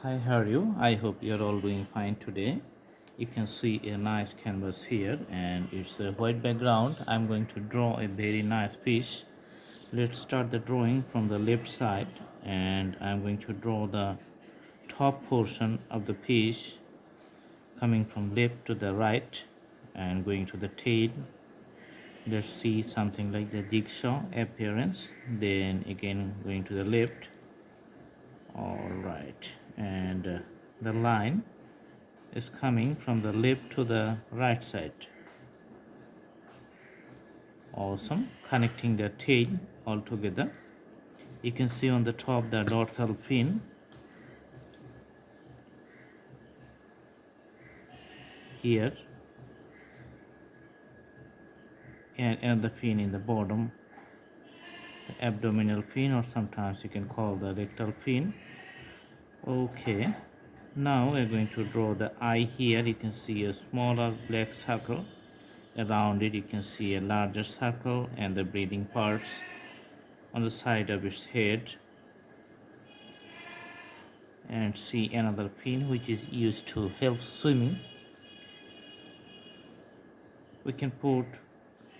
Hi, how are you? I hope you're all doing fine today. You can see a nice canvas here and it's a white background. I'm going to draw a very nice fish. Let's start the drawing from the left side and I'm going to draw the top portion of the fish coming from left to the right and going to the tail. Let's see something like the jigsaw appearance. Then again going to the left. All right, and the line is coming from the left to the right side. Awesome. Connecting the tail all together. You can see on the top the dorsal fin. Here and another fin in the bottom, the abdominal fin, or sometimes you can call the rectal fin. Okay, now we're going to draw the eye. Here you can see a smaller black circle. Around it you can see a larger circle and the breathing parts on the side of its head, and see another fin which is used to help swimming. We can put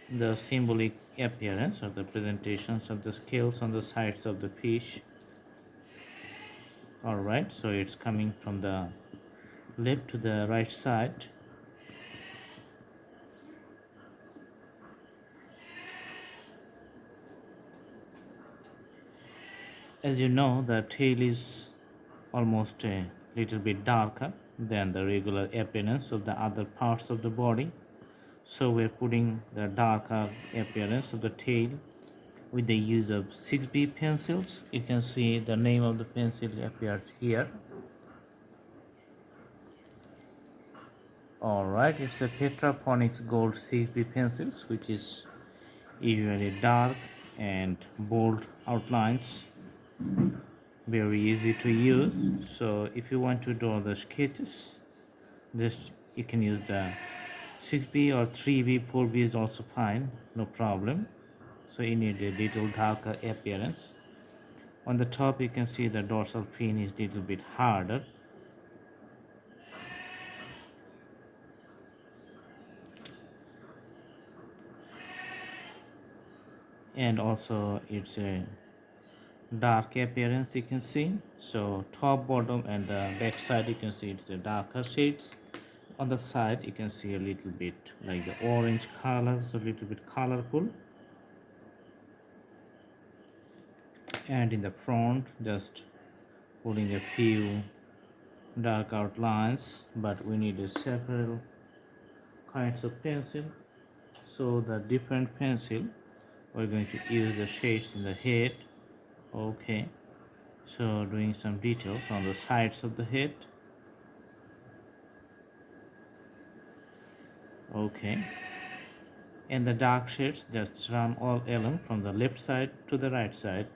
the symbolic appearance or the presentations of the scales on the sides of the fish. Alright, so it's coming from the left to the right side. As you know, the tail is almost a little bit darker than the regular appearance of the other parts of the body. So we're putting the darker appearance of the tail with the use of 6B pencils. You can see the name of the pencil appears here. Alright, it's a Petraphonics Gold 6B pencils, which is usually dark and bold outlines, very easy to use. So if you want to draw the sketches, just you can use the 6B or 3B. 4B is also fine, no problem. So you need a little darker appearance. On the top you can see the dorsal fin is little bit harder. And also it's a dark appearance, you can see. So top, bottom and the back side you can see it's a darker shades. On the side you can see a little bit like the orange color, so a little bit colorful. And in the front just putting a few dark outlines, but we need a several kinds of pencil. So the different pencil we're going to use the shades in the head. Okay, so doing some details on the sides of the head. Okay, and the dark shades just run all along from the left side to the right side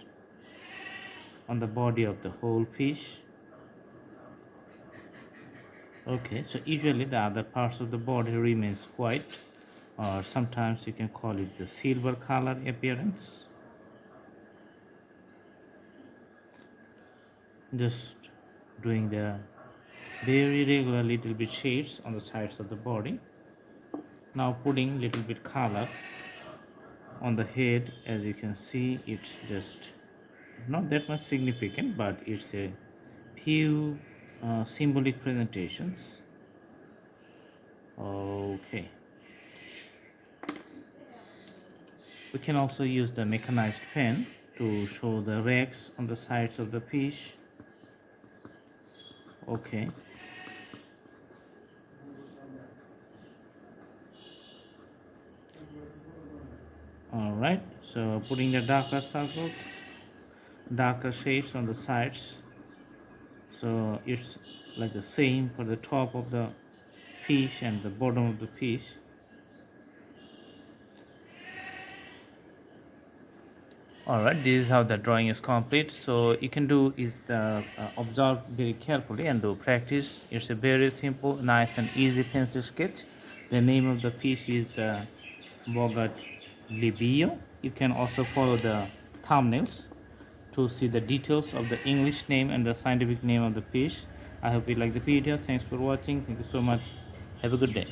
on the body of the whole fish. Okay, so usually the other parts of the body remains white, or sometimes you can call it the silver color appearance. Just doing the very regular little bit shades on the sides of the body. Now putting little bit color on the head. As you can see, it's just not that much significant, but it's a few symbolic presentations. Okay, we can also use the mechanized pen to show the rags on the sides of the fish. Okay, all right, so putting the darker circles, darker shades on the sides, so it's like the same for the top of the fish and the bottom of the fish. Alright, this is how the drawing is complete. So you can do is the observe very carefully and do practice. It's a very simple, nice and easy pencil sketch. The name of the fish is the boggut labeo. You can also follow the thumbnails to see the details of the English name and the scientific name of the fish. I hope you like the video. Thanks for watching. Thank you so much. Have a good day.